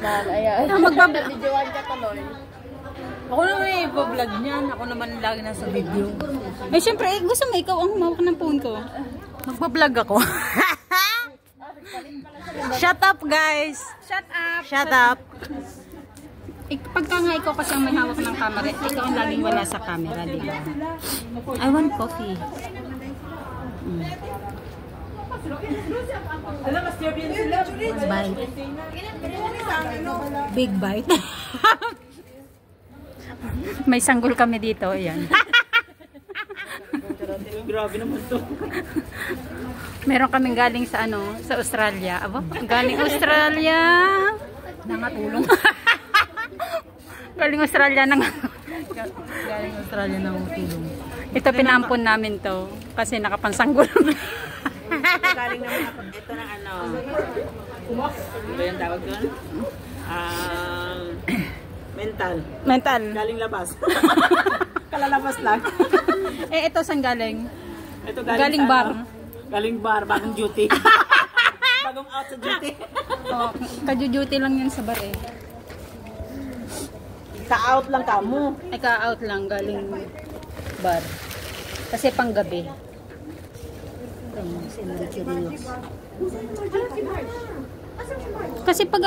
Ayan. Magbablog ka tuloy. Ako naman i-vlog niyan. Ako naman lagi nasa video. Eh, syempre, gusto mo ikaw ang humawak ng phone ko. Magbablog ako. Shut up, guys. Shut up. Shut up. Pagka nga ikaw kasi ang may hawak ng camera, ikaw ang laging wala sa camera, di ba? I want coffee. Bite. Big bite. May sanggol kami dito, ayan. Grabe naman to. Meron kaming galing sa sa Australia. Aba, galing Australia. Nangatulong. Galing Australia Galing Australia nangutulong. Ito pinampon namin to kasi nakapansanggol. Galing naman ako. Ito na ano yung tawag doon? Mental. Galing labas. Kalalabas lang. Ito saan galing? Ito galing bar. Galing bar, bagong duty. Bagong out sa duty. Oh, ka-duty lang yun sa bar eh. Ka-out lang ka mo. Ay, ka-out lang galing bar. Kasi pang gabi. Kasi pag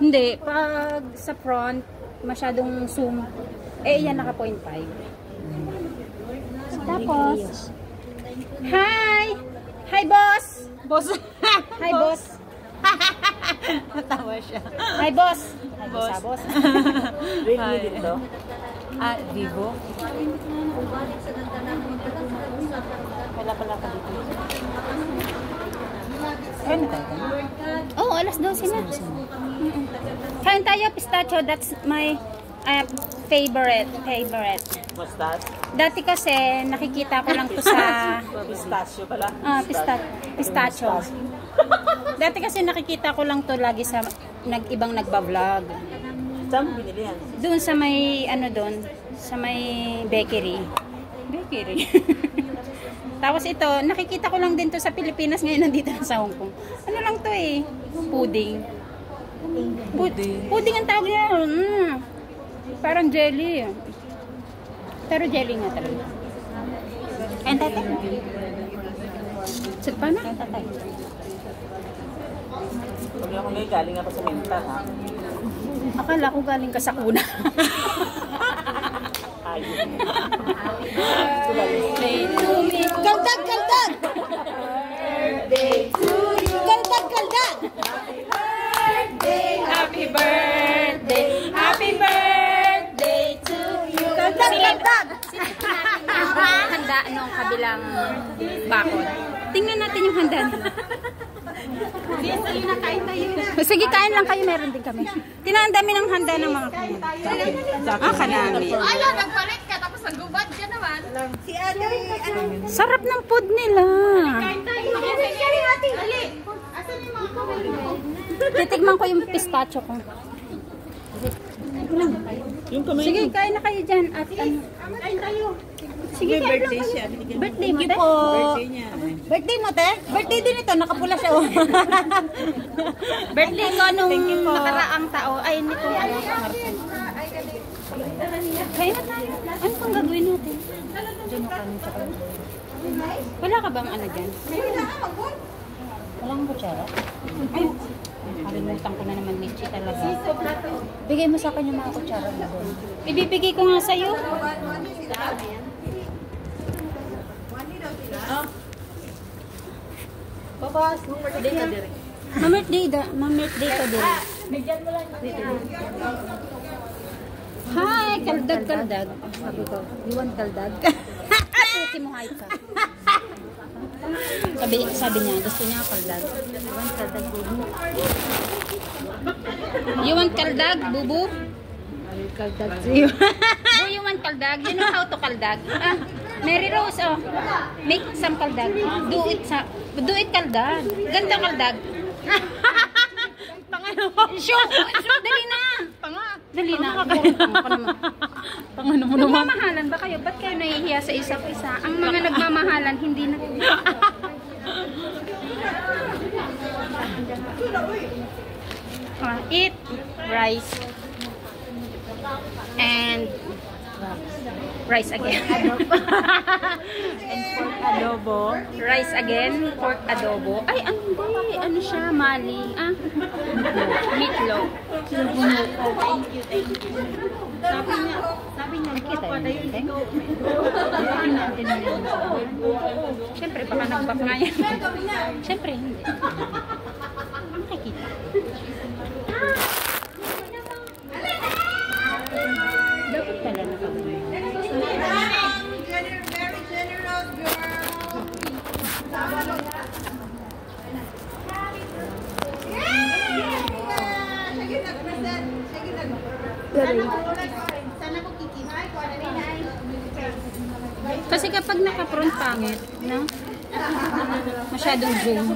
hindi, pag sa front, masyadong zoom, yan naka 0.5. Tapos, hi boss! Hi boss! Natawa siya. Hi boss! Boss. Really dito? Vivo? Wala pala ka dito. Kain na tayo? Oo, alas 12 na. Kain tayo, pistachio. That's my favorite. What's that? Dati kasi, nakikita ko lang to sa... Pistachio pala? Pistachio. Dati kasi nakikita ko lang to lagi sa ibang nagba-vlog. Saan mo binili yan? Doon sa may, sa may bakery. Tapos ito, nakikita ko lang din to sa Pilipinas, ngayon nandito na sa Hong Kong. Ano lang to eh? Pudding. Pudding ang tawag niya. Parang jelly. Pero jelly nga talaga. Kain tayo. Saan pa na? Kain tayo. Pag ako ngayon, galing ako sa mental, ha? Akala ko galing ka sa kuna. Kaldag! Birthday to you! Kaldag! Happy birthday to you! Kaldag! Handa nung kabilang bakod. Tingnan natin yung handa nila. Sige, kain lang kayo. Meron din kami. Tinandami ng handa ng mga kain. Kanami. Ayaw, nagpalit ka tapos nagubad ka naman. Si Ate, Sarap ng food nila. kain tayo. Ali, asan yung mga kawin mo? Titikman ko yung pistachio ko. Sige, kain na kayo dyan. At Kain tayo. sige, kain lang kayo. Birthday mo, te? Birthday mo, te? Birthday din ito. Nakapula siya, oh. Birthday ko nung nakaraang tao. Ay, nito. Kain na tayo. Ano pang gagawin natin? Diyan kami sa kayo. Wala ka bang ano dyan? Walang kutsara? Ay, kalimutan ko na naman, Michi, talaga. Bigay mo sa akin yung mga kutsara mo doon. Ibibigay ko nga sa'yo. Babas, birthday ka dire. Mam-birthday ko din. Hi, kaldag. Sabi ko, you want kaldag? Puti mo hi ka. Sabi niya, gusto niya kaldag. You want kaldag, bubu? You want kaldag, bubu? Kaldag sa'yo. Bu, you want kaldag? You know how to kaldag? Mary Rose, oh. Make some kaldag. Do it kaldag. Ganda kaldag. Pangano? Shoot, dali na. Dali na. Pangano mo naman? Nagmamahalan ba kayo? Ba't kayo nahihiya sa isa't isa? Ang mga nagmamahalan, hindi na. Eat rice. And rice again. And pork adobo. Rice again, pork adobo. Ay, hindi. Ano siya? Maling. Meatloaf. Sabi niya, Nakita yun, Teng? Tingnan natin yun. Siyempre, baka nag-back nga yan. Siyempre, hindi. Nakikita. Dapat pala nakabili. Very generous, Kasi kapag naka-front pangit, no? Masyadong zoom.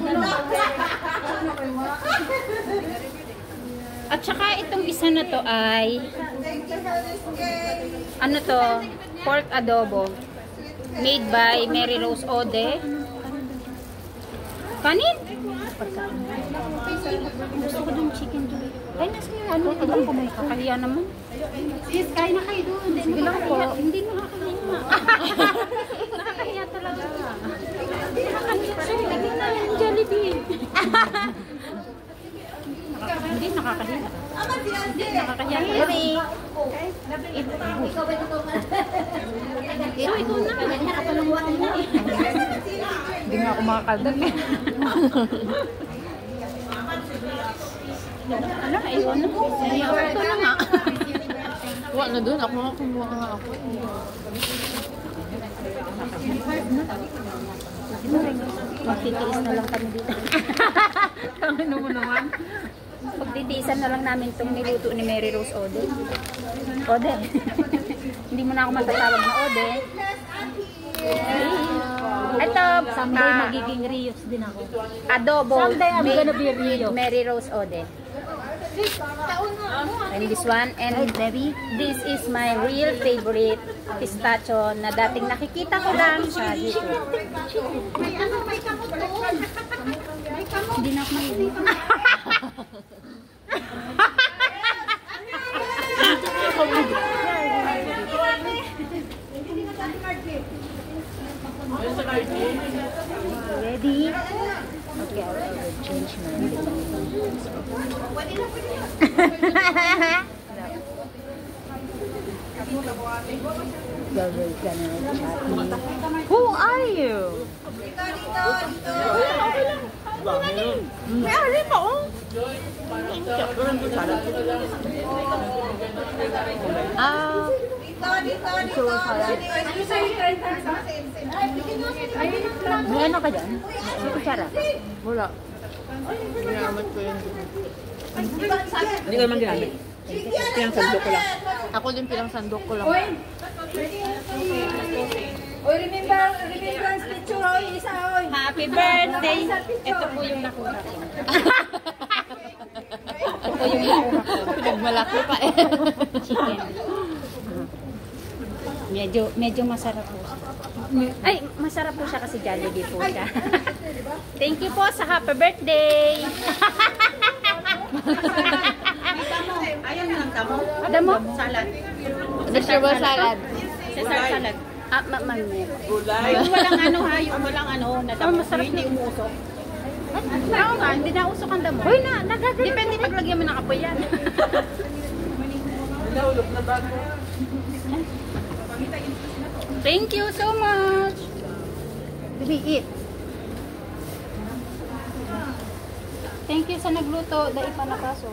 At saka itong isa na to ay ano to? Pork adobo. Made by Mary Rose Ode. Kanin? Gusto ko yung chicken to. Ay, nasa yung ano? Ilang ko may kakahiya naman. Sis, kain na kayo doon. Sige lang po. Hindi nakakahiya. Nakakahiya talaga. Nakakahiya. Sorry, lagyan na yung Jollibee. Hindi nakakahiya. Hindi nakakahiya. Sorry. Ito na. Hindi nga ako makakaldag. Ano? Ayun na. Ito na nga. Kuha na dun. Ako nga kumuha nga ako. Magtitiis na lang kami dito. Ano mo naman? Pagtitiisan na lang namin itong niluto ni Mary Rose Ode. Ode. Hindi mo na ako matatawag na Ode. Ito, Someday magiging Rios din ako. adobo. Someday I'm made gonna be Rio. with Mary Rose Ode. And this one, and this is my real favorite pistachio na dating nakikita ko lang sa YouTube. May ano, may kamot doon. May kamot. Hindi na ako mahilig. Ready? Okay, I will change my Who are you? May alin pa oh. May ano ka dyan? May kutsara? Wala. Ginamit ko yun. Hindi ko naman ginamit. Pinangsandok ko lang. Ako din pinangsandok ko lang. Oy, remembrance picture, oy, isa, oy. Happy birthday! Ito po yung nakuha ko. Ito po yung nakuha ko. Pinagmalaki pa eh. Chicken. Medyo masarap po siya. Ay, masarap po siya kasi Jollibee po siya. Thank you po sa happy birthday! Damo? Salad. Vegetable salad. Cesar salad. Ah, mamaya. Gulay. Walang ano ha, yung walang ano, nadamo. Hindi umuusok. Oo nga, hindi na usok ang damo. Hoy na, nagagano. Depende paglagyan mo ng apoy yan. Nahulog na bago. Thank you so much. Eat. Thank you sa nagluto. Dahil pa nakaso.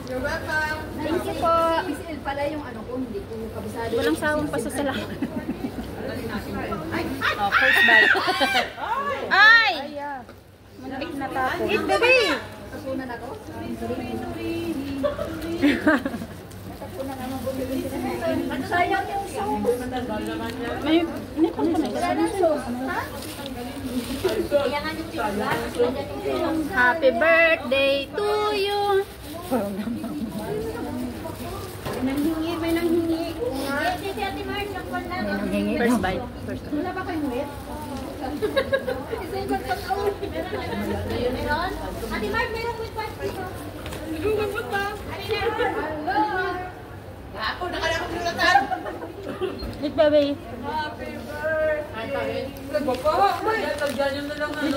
You're welcome. Thank you po. Misil pala yung ano ko, hindi ko kabisado. Walang sawang pasasalamat. Oh, first bite. Ay! Muntik na tapos. Eat, baby! Kasunan ako. Sayang yung sauce. May sauce. Happy birthday to you. May nanghingi. First bite. Wala ba kayong wet? Ate Mark, meron with Wait, baby.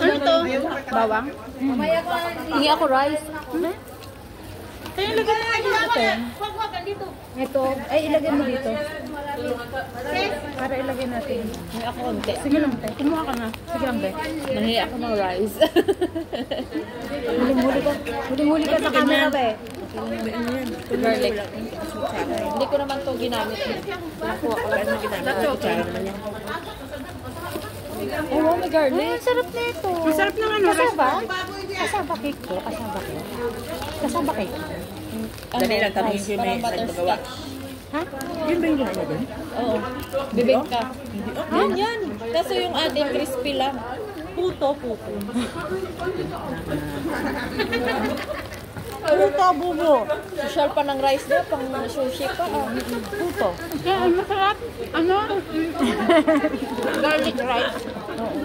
Ano to? Bawang? Hingi ako rice. Kaya ilagay mo dito. Ito. Ay, ilagay mo dito. Para ilagay natin. Hindi ako konti. Sige lang, te. Kumuha ka na. Sige lang, te. Nangyay ako ng rice. Huling-huli ka sa camera, be. Garlic. Hindi ko naman to ginamit. Nakuha ko lang na ginamit. That's okay. Oh, may garlic. Ang sarap nito. Ang sarap ng ano. Kasaba? Kasaba cake to. Kasaba cake. Kasaba cake. Dali lang, tanongin ko yung may nagpagawa. Ha? Yun ba yung ginagawa doon? Oo. Bibig ka. Yan, yan. Kaso yung ating crispy lang. Puto. Puto, bubo. Social pa ng rice na, pang sushi pa. Puto. Kaya ang masarap. Ano? Garlic rice. Oo.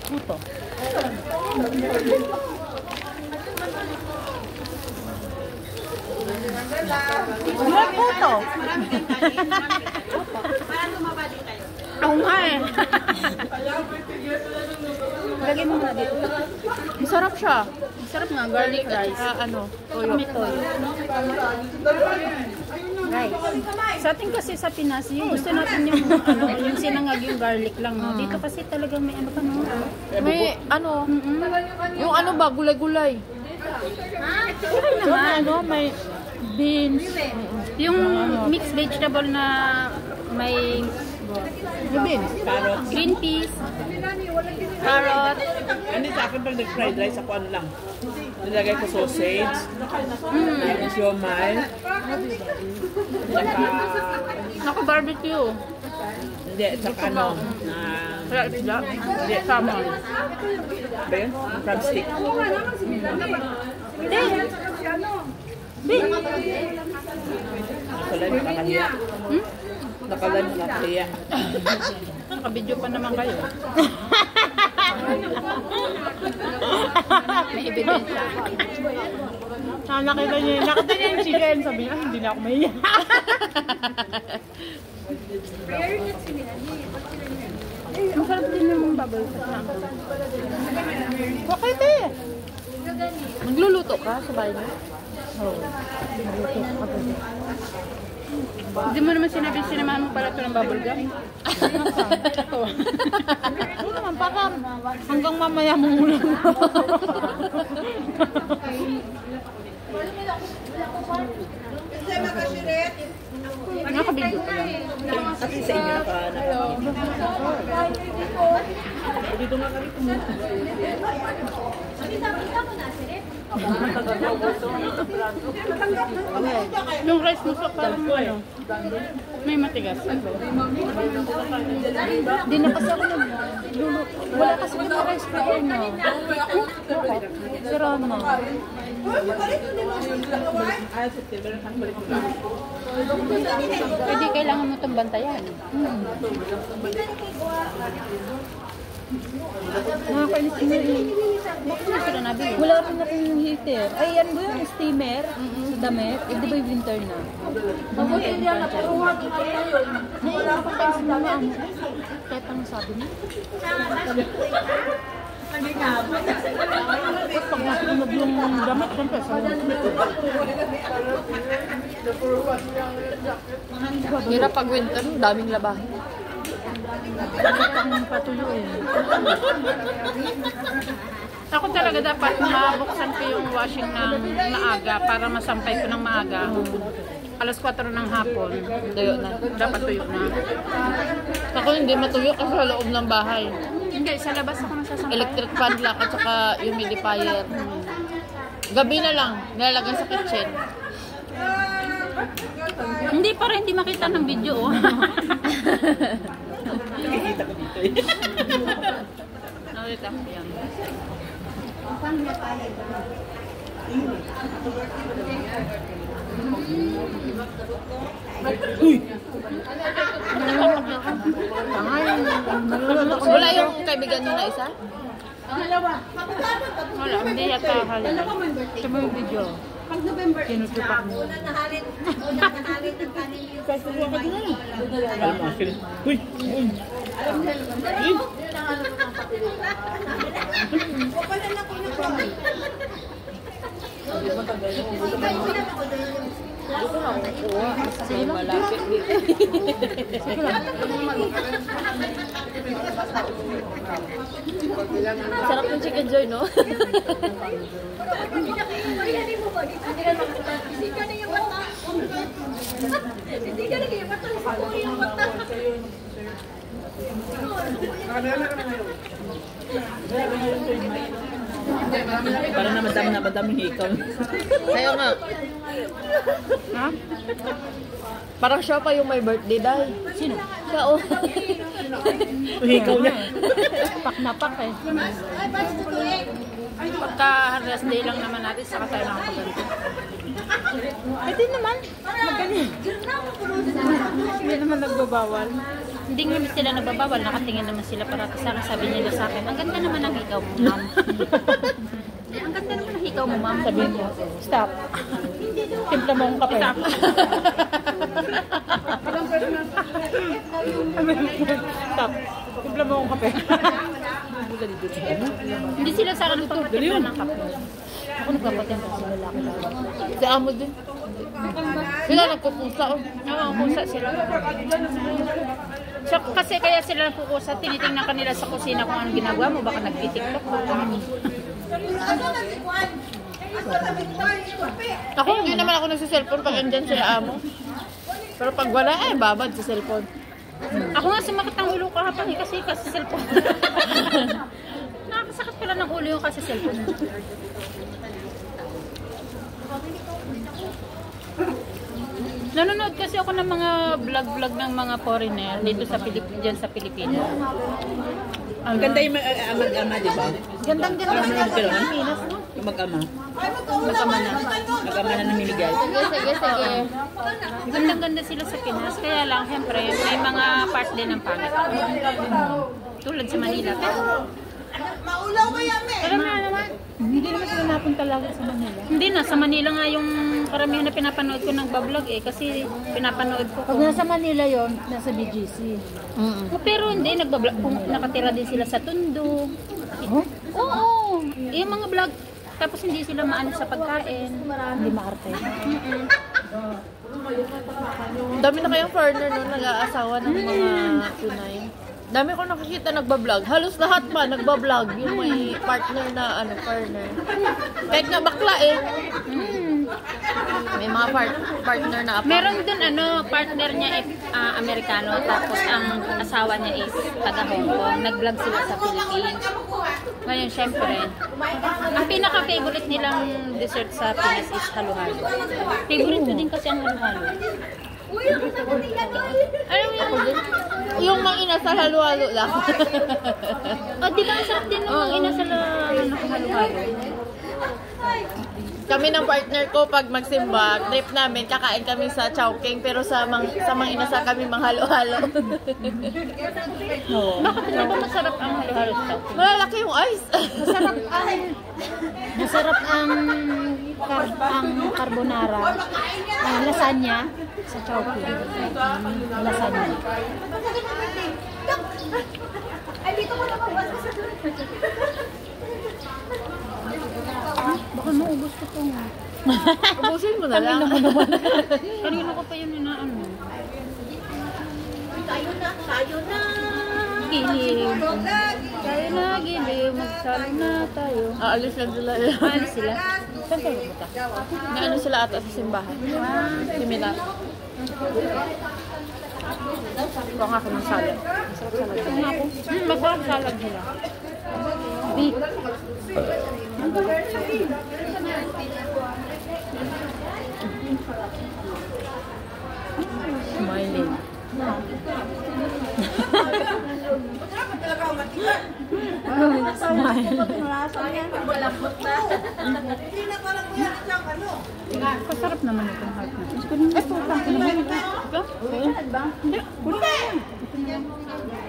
Puto. Ano puto? Oo nga eh. Lagay mo muna dito. Masarap siya. Masarap nga, garlic rice. Ano? Toyo. Rice. Sa atin kasi sa Pinas, yung gusto natin yung ano, yung sinangag yung garlic lang, no? Dito kasi talagang may ano pa, no? May ano? Yung ano ba? Gulay-gulay. Naman, ano, may beans. Yung mixed vegetable na may beans. Carrots. Green peas. Carrot. Hindi sa akin pag nag-fried rice, ako ano lang. Nilagay ko sausage. Siomay. Saka... Ako barbecue. Hindi, saka ano. Kaya isda. Hindi, salmon. Ba yun? Crab stick. Hindi. Nakalay, nakakahiya. Nakalay, nakakahiya. Nakabidyo pa naman kayo. May ebidensya. Nakita niya yung chicken, sabi niya, hindi na ako mahiya. Ang sarap din yung bubble. Bakit eh? Magluluto ka sa bahay niyo? Oo. Hindi mo naman sinabi, sinamahan mo pala ito ng bubble gum? Ito. Hindi naman, baka hanggang mamaya mo muna. Nakabidyo pa lang. Kasi sa inyo dito nga kami pumunta. Yung rice mo sa parang ano, may matigas. Hindi na kasi ako wala kasi yung rice na ano. Si Rama. Pwede kailangan mo itong bantayan. Nakakainis mo eh. Bakit mo sila nabili? Wala rin akong heater. Ay, yan ba yung steamer? Sa damit? Eh, di ba yung winter na? Mabuti yan na, pero huwag yun. Wala akong tayo sa mga ano. Kahit ang sabi mo. At pag nasunog yung damit, siyempre, sa Hirap pag winter, daming labahin. patuloy eh. Ako talaga dapat mabuksan ko yung washing ng maaga para masampay ko ng maaga. Alas 4 ng hapon. Tuyo na. Dapat tuyo na. Ako hindi matuyo kasi sa loob ng bahay. Hindi, sa labas ako nasasampay. Electric fan lang at saka humidifier. Gabi na lang, nilalagay sa kitchen. Hindi, para hindi makita ng video. Oh. Nakikita ko dito eh. Nakita ko yan. Wala yung kaibigan nyo na isa? Wala, hindi yata halala. Sa mga video. Sinutupak mo. Alam mo, sila. Uy! Uy! Sige lang. Malapit dito. Sige lang. Sarap ng chicken joy, no? Parang na madaming hikaw. Kaya nga. Ha? Parang siya pa yung may birthday dahil. Sino? Siya, oh. Hikaw niya. Pak na pak eh. Pagka rest day lang naman natin, saka tayo nakapaganda. Pwede naman. Magaling. Hindi naman nagbabawal. Hindi nga sila nababawal, nakatingin naman sila parati sa akin. Sabi nila sa akin, ang ganda naman ng hikaw mo, ma'am. Ang ganda naman ng hikaw mo, ma'am. Sabihin mo, stop. Timpla mo ang kape. Stop. Stop. Timpla mo ang kape. Hindi sila sa akin nagpapatimpla ng kape. Ako nagpapatimpla sa lalaki lang. Si Amo din. Sila nagkukusa, oh. Oo, kusa sila. So, kasi kaya sila nagkukusa, tinitingnan kanila sa kusina kung anong ginagawa mo, baka nagtitiktok mo. Ako, hindi naman ako nagsiselfone pag andyan sila Amo. Pero pag wala, babad sa cellphone. Ako nga sumakit ang ulo kahapon eh, kasi cellphone. Nakakasakit pala ng ulo yung kasi cellphone. Nanonood kasi ako ng mga vlog ng mga foreigner dito sa dyan sa Pilipinas. Ang ganda yung mag-ama, di ba? Gandang-ganda sila sa Pilipinas, no? Yung mag-ama. Magkama na. Mag-ama na namimigay. Sige. Gandang-ganda sila sa Pinas. Kaya lang, siyempre, may mga part din ng pangit. Tulad sa Manila. Pero nga naman. Hindi naman sila napunta lagi sa Manila. Hindi na, sa Manila nga yung karamihan na pinapanood ko ng bablog eh. Kasi pinapanood ko Pag nasa Manila yon, nasa BGC. Pero hindi, nagbablog. Nakatira din sila sa Tondo. Oh? Oo, yung mga vlog. Tapos hindi sila maano sa pagkain. Hindi maarte. Dami na kayong foreigner no, nag-aasawa ng mga Pinay. Dami ko nakikita nagbablog. Halos lahat pa nagbablog. Yung may partner na foreigner. Kahit nga bakla eh. May mga partner na Meron dun partner niya Amerikano, tapos ang asawa niya is taga Hong Kong. Nag-vlog sila sa Philippines. Ngayon, syempre, ang pinaka-favorite nilang dessert sa Pinas is halo-halo. Favorite ko din kasi ang halo-halo. Alam mo yun? yung mga inasal halo-halo lang. Di ba ang sarap din ng mga inasal na halo-halo? Kami ng partner ko pag magsimba, trip namin, kakain kami sa Chowking, pero sa mga inasal kami mga halo-halo. Bakit hindi ba masarap ang halo-halo sa Chowking? Malalaki yung ice. Masarap ang carbonara. Ang lasagna sa Chowking. Lasagna. Baka maubos ko itong... Ubusin mo na lang. Kanina ko pa yun inaano. Giliw. Tayo na, giliw. Magsalo na tayo. Aalis lang sila. Alis sila. Saan tayo pupunta? Naano sila ata sa simbahan. Simila. Ito nga ako ng salad. Masarap salad nila. Beef. Smiling. Kasarap naman itong heart na. Ay, putang ka naman.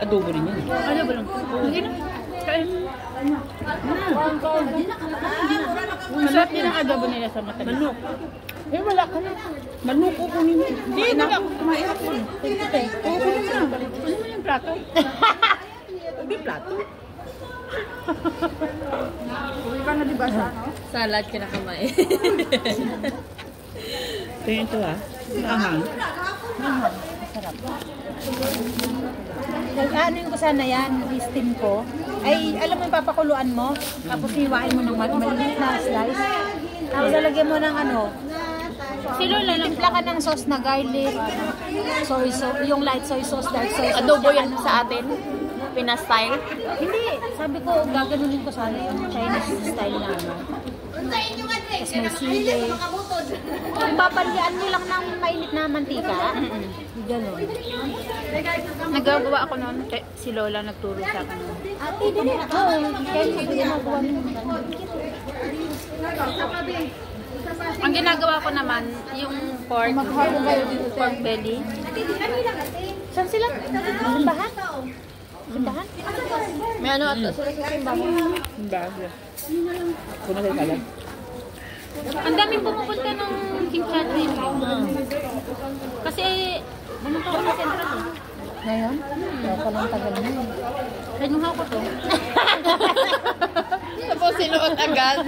Adobo rin yan. Ano ba lang? Hindi na. Masarap din ang adobo nila sa mata. Manok. Eh, wala ka na. Manok ko kunin yun. Hindi, wala ko kumain ako. Oo, kunin mo na. Kunin mo yung plato. Hindi plato. Uwi ka na diba sa ano? Salad kinakamay. Tingnan ito ah. Ahang. Masarap. Ano yung sana yan, steam ko. Ay, alam mo yung papakuluan mo, tapos hiwain mo ng maliliit na slice. Tapos lalagyan mo ng ano, timpla ka ng sauce na garlic, soy sauce, yung light soy sauce, dark soy sauce. Adobo yan sa atin. Pinas style. Hindi, sabi ko, gaganunin ko sana yung Chinese style na ano. Tapos may sili. Yung babalian nyo lang ng mainit na mantika. Ganon. Nagagawa ako noon, si Lola nagturo sa akin. Ate, din na. Oo, kaya hindi ginagawa nyo. Ang ginagawa ko naman, yung pork belly. Saan sila? Simbahan? Simbahan? May ano at sila sa simbahan. Bago. Kung natin alam. Ang daming pumupunta ng King Catherine. Kasi, ano pa ako sa Central eh. Ngayon? Kaya pa lang tagal na eh. Kinuha ko to. Tapos sinuot agad.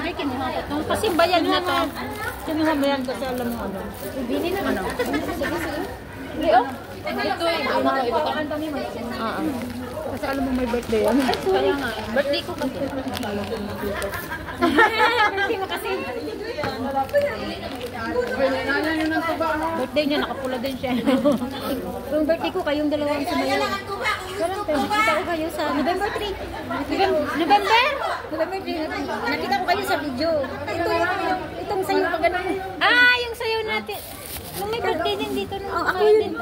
Ay, kinuha ko to. Kasi bayad na to. Kinuha mo yan kasi alam mo ano. Ibini na. Ano? Leo? Ito eh. Ito. Kasi alam mo may birthday yan. Kaya nga. Birthday ko kasi. Birthday mo kasi. Birthday niya, nakapula din siya. Yung birthday ko, kayong dalawang sumayaw. Sarap tayo. Nakita ko kayo sa November 3. November 3. Nakita ko kayo sa video. Itong sayo pa ganun. Ah, yung sayo natin. Nung may birthday din dito. Ako yun.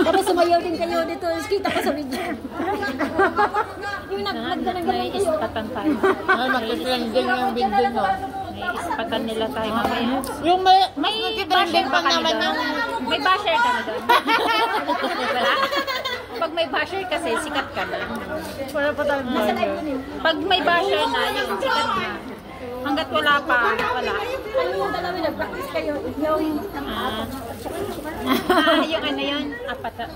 Tapos sumayaw din kayo dito. Kita ko sa video. Yung nagganang kayo. Ispatan tayo. Mag-trending yung video no. Ispatan nila tayo mamaya. Yung may trending pa naman ng... May basher ka na doon. Wala? Pag may basher kasi, sikat ka na. Wala pa tayong basher. Pag may basher na, yun, sikat na. Hanggat wala pa, wala. Ano yung dalawa nag-practice kayo? Yung yung ano yun? Apat.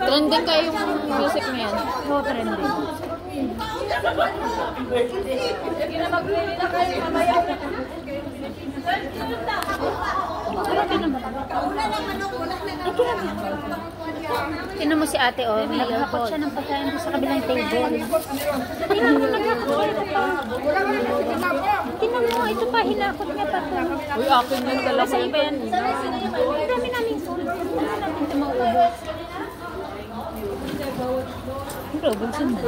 Trending kayo yung music mo yan. Oo, trending. Tingnan mo si ate, oh. Naghakot siya ng pagkain sa kabilang table. Tingnan mo, naghakot pa. Tingnan mo, ito pa, hinakot niya pa ito. Uy, akin yun talaga. Sa iba yan. Ang dami namin food. Ang dami namin ito maubos. Pero, bulsin mo.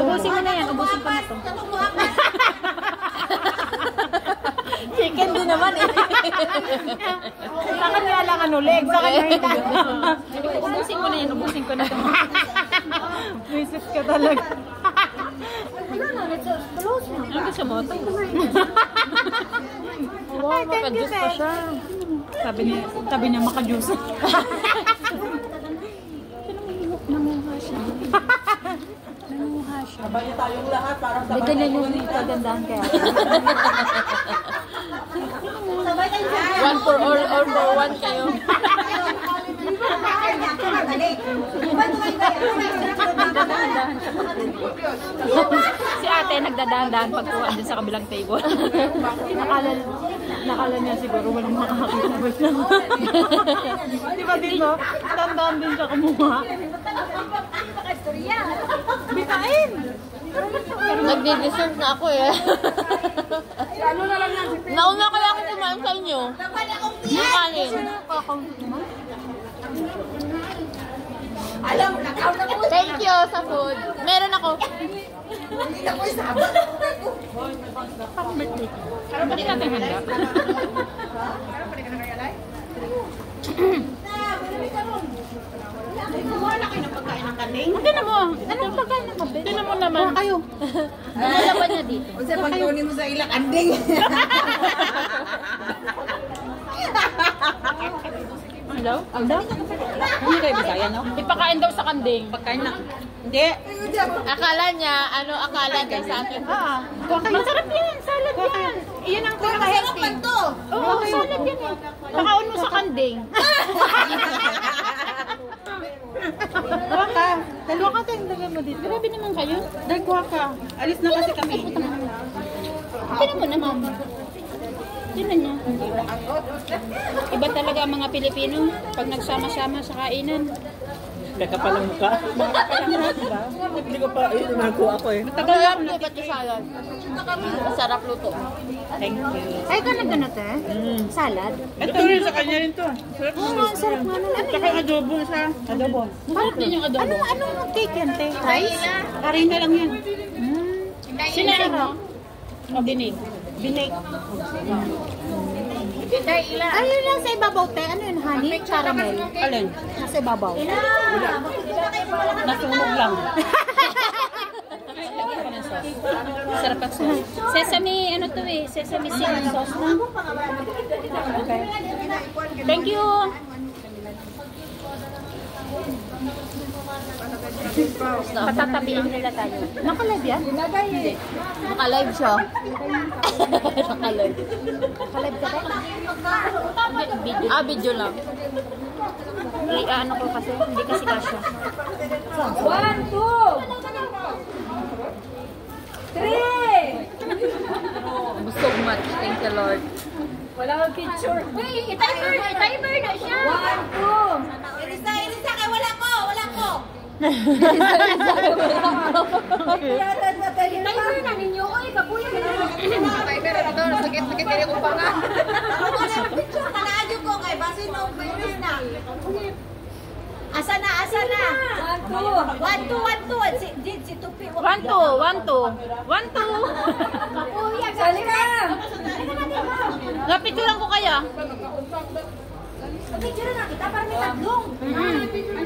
Ubusin mo na yan. Ubusin ko na ito. Chicken din naman eh. Sa kanya lang ano, leg. Sa kanya hindi. Ubusin mo na yan. Ubusin ko na ito. Visit ka talaga. Ano gusto mo? Ito. Wow, makajuice pa siya. Sabi niya makajuice. Namuha siya. Namuha siya. Sabay tayong lahat para sa Bigyan niya yung kagandahan kaya. One for all or for one kayo. Si ate nagdadahan-dahan pagkuha din sa kabilang table. Nakala niya siguro walang makakakita. Di ba dito? Tandaan din siya kumuha. Bitain! Nagdi-dessert na ako eh. Nauna kaya ako kumain sa inyo. Yung kanin. Thank you sa food. Meron ako. Parang pati natin handa. Tingnan mo. Anong pagkain ng kape? Tingnan mo naman. Ano laban niya dito. Kasi pagkunin mo sa ilang anding. Hello? Ano? Hindi kayo Bisaya, no? Ipakain daw sa kanding. Pagkain na. Hindi. Akala niya sa akin. Masarap yan, salad yan. Iyan ang pinaka-healthy. Oo, salad yan eh. Pakaon mo sa kanding. Kuha ka. Dalawa ka tayong lagay mo dito. Grabe naman kayo. Dahil kuha ka. Alis na kasi kami. Tingnan mo naman. Tingnan niya. Iba talaga ang mga Pilipino pag nagsama-sama sa kainan. Teka pala mukha. Hindi ko pa, ayun, nakuha ako eh. Tagal lang mo ba't yung salad? Masarap luto. Thank you. Ay, ganun te? Salad? Ito rin, sa kanya rin to. Sarap Oo, sarap nga nun. Tsaka yung adobo sa adobo. Sarap din yung adobo. Anong cake yan, te? Rice? Karina lang yan. Sinarin mo? O, binig. Binig. Ano yun lang sa ibabaw, te? Ano yun, honey? Caramel? Alin? Sa ibabaw. Nasunog lang. Sarap at sauce. Sesame, ano to eh? Sesame seed sauce na. Okay. Thank you! Patatabihin nila tayo. Nakalive yan? Hindi. Naka-live siya. Naka-live. Nakalive ka ba? Video. Video lang. Ano ko kasi, hindi kasi kasya. 1, 2, 3. Busog much. Thank you, Lord. Wala kang picture. Wait, timer na siya. 1, 2. Irisa, kaya wala ko. Timer na ninyo. Oy, kapuya na naman. Timer na doon. Sakit kaya ko pa nga. Ako wala kang picture. Kanaadyo ko kay basin na umayos na. Asa na? 1, 2. Si Tupi. 1, 2. Kapuya, sali ka. Napicturean ko kaya. Picture na kita para may tatlong.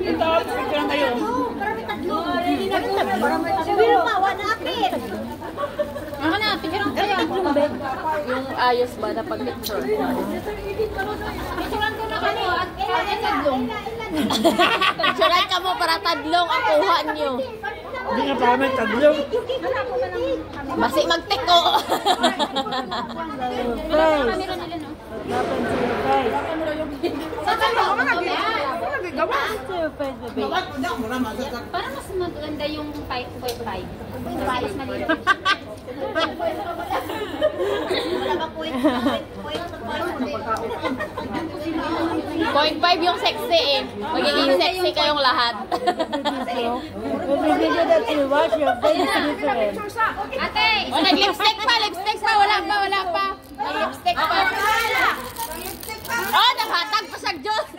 Ito, picture kayo. Para may tatlong. Sabi mo pa, wala akit. Ako na, picture ko kaya. Yung ayos ba na pag-picture? Picturean ko na kami. Ang tatlong. Picturean ka mo para tadlong ang kuha niyo. Hindi nga para may taglong. Basi magtiko. Camera nila, no? Parang mas maganda yung 5.5. Mas maliit. Point 5 yung sexy eh. Magiging sexy kayong lahat. Ate! O, nag-lipstick pa. Wala pa. Nag-lipstick pa. Oh, naghatag pa sa Diyos.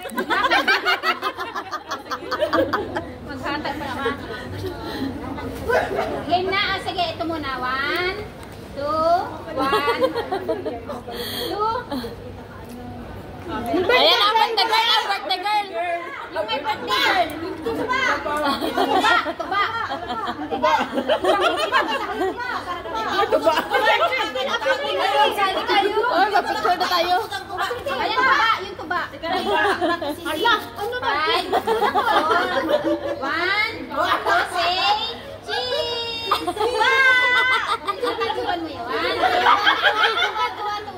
Maghatag pa naman. Game na. Sige, ito muna. 1, 2, 1, 2. Ayan ang birthday girl. Yung may birthday girl. Tuba. Oh, mag-picture na tayo. Ayan, tuba. Yung tuba. Ala, ano ba? 1, 2, say cheese! Tuba! Tatuan mo yun. 1, 2, 1.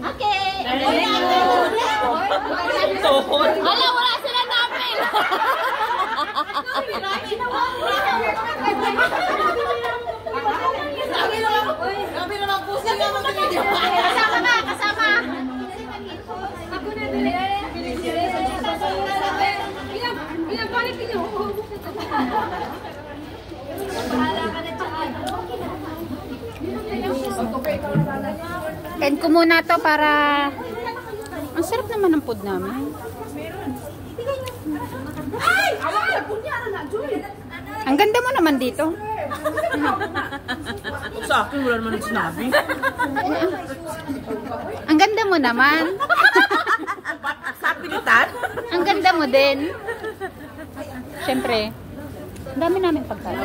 Okay. Ala, wala sila namin. Kasama. Ako na dali. Ilang balik niyo. End ko muna to para ang sarap naman ng food namin. Ang ganda mo naman dito. Sa akin, wala naman sinabi. Ang ganda mo naman. Sa pilitan? Ang ganda mo din. Siyempre, ang dami namin pagkain.